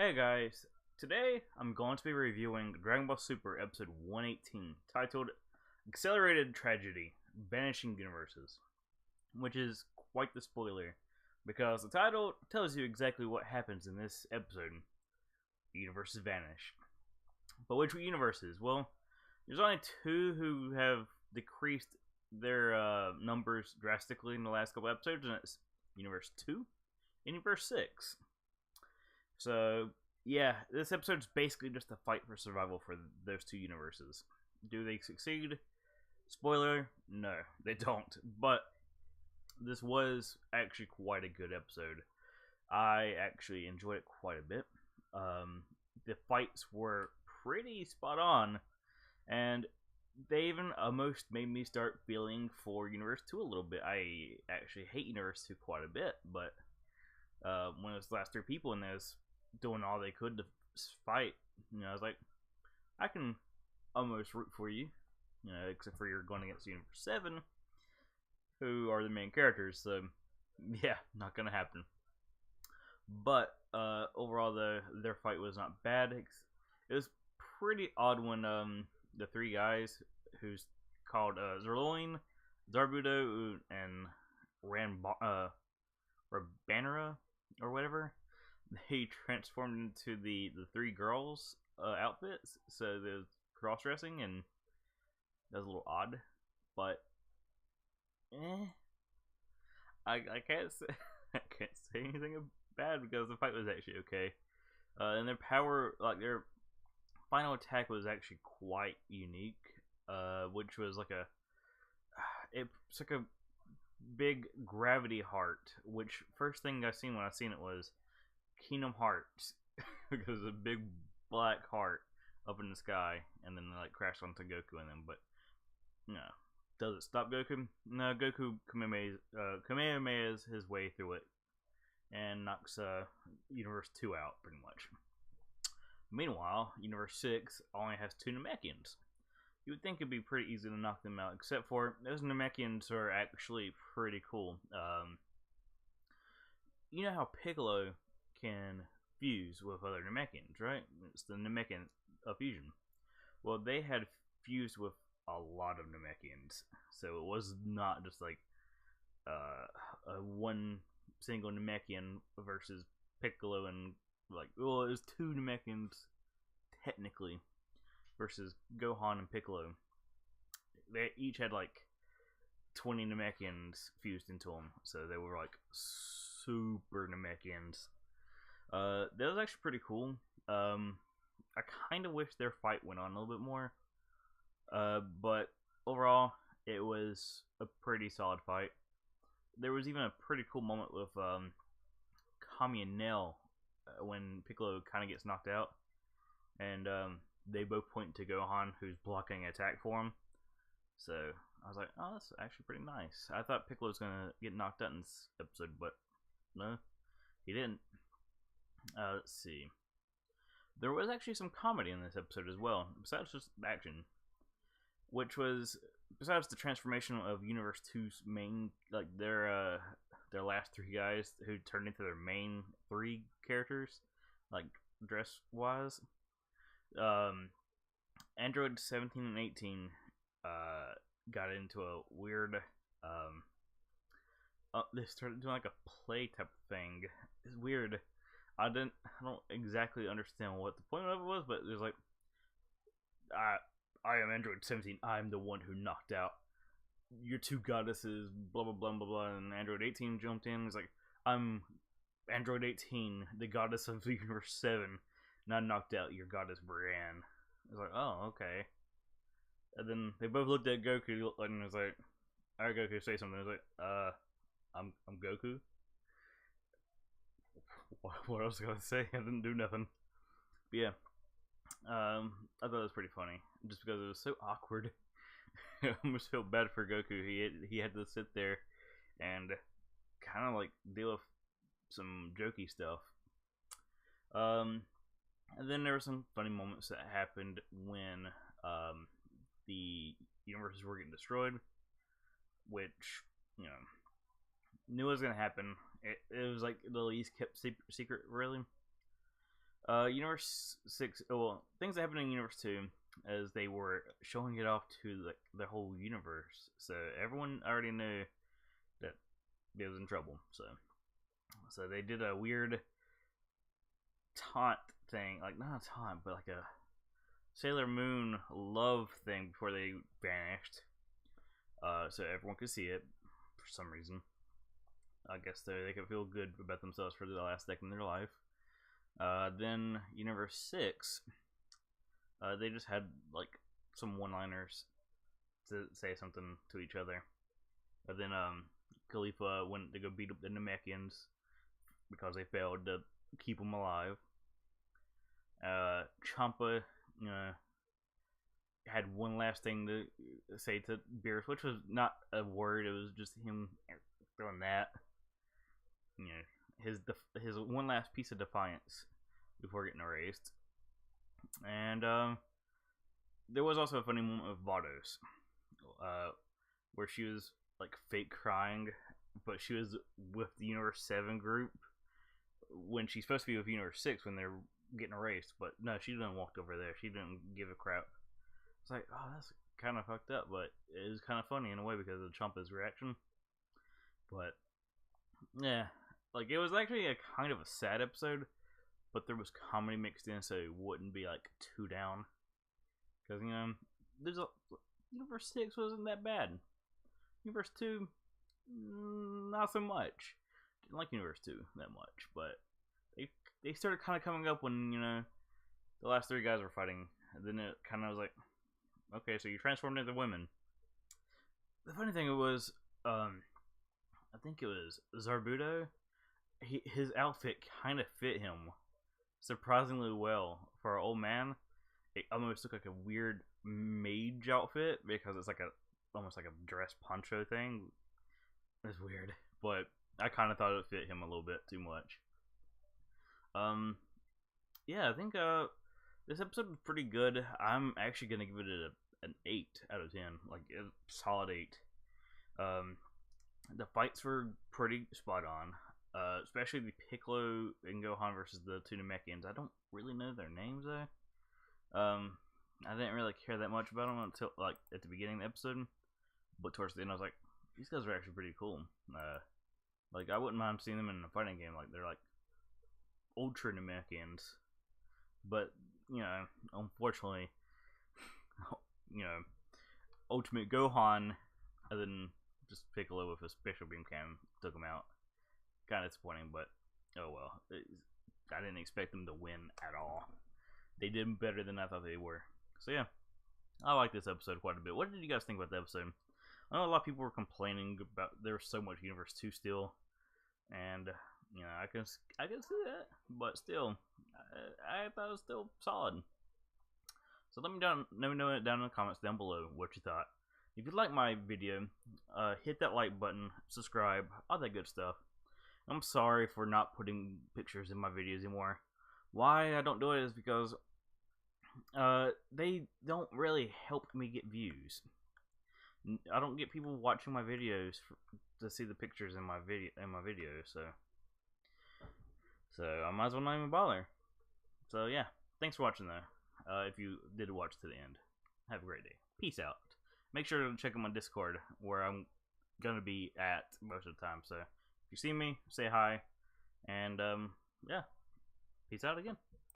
Hey guys, today I'm going to be reviewing Dragon Ball Super episode 118, titled Accelerated Tragedy Vanishing Universes, which is quite the spoiler because the title tells you exactly what happens in this episode. Universes vanish. But which universes? Well, there's only two who have decreased their numbers drastically in the last couple episodes, and it's Universe 2 and Universe 6. So, yeah, this episode's basically just a fight for survival for those two universes. Do they succeed? Spoiler, no, they don't. But this was actually quite a good episode. I actually enjoyed it quite a bit. The fights were pretty spot on, and they even almost made me start feeling for Universe 2 a little bit. I actually hate Universe 2 quite a bit, but when it was the last three people in this doing all they could to fight, I was like, I can almost root for you, except for you're going against Universe 7, who are the main characters, so yeah, not gonna happen. But overall, their fight was not bad. It was pretty odd when the three guys who's called Zerloin, Zarbudo, and Rabanera or whatever, they transformed into the three girls outfits, so the cross dressing, and that was a little odd, but I can't say I can't say anything bad because the fight was actually okay. And their power, like their final attack, was actually quite unique. Which was like it's like a big gravity heart. Which first thing I seen when I seen it was Kingdom Hearts, because a big black heart up in the sky, and then like crashed onto Goku and them. But no, does it stop Goku? No, Goku Kamehamehas his way through it and knocks Universe 2 out pretty much. Meanwhile, Universe 6 only has two Namekians. You would think it'd be pretty easy to knock them out, except for those Namekians are actually pretty cool. You know how Piccolo can fuse with other Namekians, right? It's the Namekian fusion. Well, they had fused with a lot of Namekians, so it was not just like a one single Namekian versus Piccolo, and like, well, it was two Namekians technically versus Gohan and Piccolo. They each had like 20 Namekians fused into them, so they were like super Namekians. That was actually pretty cool. I kind of wish their fight went on a little bit more. But overall, it was a pretty solid fight. There was even a pretty cool moment with Kami and Nell when Piccolo kind of gets knocked out, and they both point to Gohan, who's blocking an attack for him. So I was like, oh, that's actually pretty nice. I thought Piccolo was gonna get knocked out in this episode, but no, he didn't. Let's see. There was actually some comedy in this episode as well, besides just action, which was, besides the transformation of Universe 2's main, like their last three guys who turned into their main three characters, like dress wise. Android 17 and 18 got into a weird they started doing like a play type thing. It's weird. I don't exactly understand what the point of it was, but there's like, I am Android 17. I'm the one who knocked out your two goddesses. Blah blah blah blah blah. And Android 18 jumped in. He's like, I'm Android 18, the goddess of Universe 7, and I knocked out your goddess Brienne. I was like, oh, okay. And then they both looked at Goku and was like, alright, Goku, say something. I was like, I'm Goku. What else was I gonna say? I didn't do nothing. But yeah, I thought it was pretty funny, just because it was so awkward. I almost felt bad for Goku. He had to sit there and kind of like deal with some jokey stuff. And then there were some funny moments that happened when the universes were getting destroyed, which knew was gonna happen. It was like the least kept secret, really. Universe 6, well, things that happened in Universe 2 as they were showing it off to the whole universe. So everyone already knew that they was in trouble. So they did a weird taunt thing, like not a taunt, but like a Sailor Moon love thing before they vanished. So everyone could see it for some reason. I guess they could feel good about themselves for the last second of their life. Then Universe 6, they just had like some one-liners to say something to each other. And then Khalifa went to go beat up the Namekians because they failed to keep him alive. Champa, had one last thing to say to Beerus, which was not a word. It was just him throwing that. His one last piece of defiance before getting erased. And there was also a funny moment with Vados, where she was like fake crying, but she was with the Universe 7 group when she's supposed to be with Universe 6 when they're getting erased. But no, she didn't walk over there. She didn't give a crap. It's like, oh, that's kind of fucked up, but it was kind of funny in a way because of Champa's reaction. But yeah, like it was actually a kind of a sad episode, but there was comedy mixed in, so it wouldn't be like too down. Because there's a Universe 6 wasn't that bad. Universe 2, not so much. Didn't like Universe 2 that much, but they started kind of coming up when the last three guys were fighting, and then it kind of was like, okay, so you transformed into women. The funny thing was, I think it was Zarbuto. His outfit kind of fit him surprisingly well for an old man. It almost looked like a weird mage outfit because it's like almost like a dress poncho thing. It's weird, but I kind of thought it fit him a little bit too much. Yeah, I think this episode was pretty good. I'm actually gonna give it an 8 out of 10, like a solid 8. The fights were pretty spot on, especially the Piccolo and Gohan versus the two Namekians. I don't really know their names though. I didn't really care that much about them until like at the beginning of the episode, but towards the end I was like, these guys are actually pretty cool. Like I wouldn't mind seeing them in a fighting game. Like they're like ultra Namekians, but unfortunately, Ultimate Gohan and then just Piccolo with a special beam cannon took him out. Kind of disappointing, but oh well. I didn't expect them to win at all. They did better than I thought they were. So yeah, I like this episode quite a bit. What did you guys think about the episode? I know a lot of people were complaining about there's so much Universe 2 still, and I can see that, but still, I thought it was still solid. So let me know down in the comments down below what you thought. If you like my video, hit that like button, subscribe, all that good stuff. I'm sorry for not putting pictures in my videos anymore. Why I don't do it is because they don't really help me get views. I don't get people watching my videos to see the pictures in my video, so I might as well not even bother. So yeah, thanks for watching though. If you did watch to the end, have a great day. Peace out. Make sure to check out my Discord where I'm gonna be at most of the time. So if you see me, say hi, and yeah, peace out again.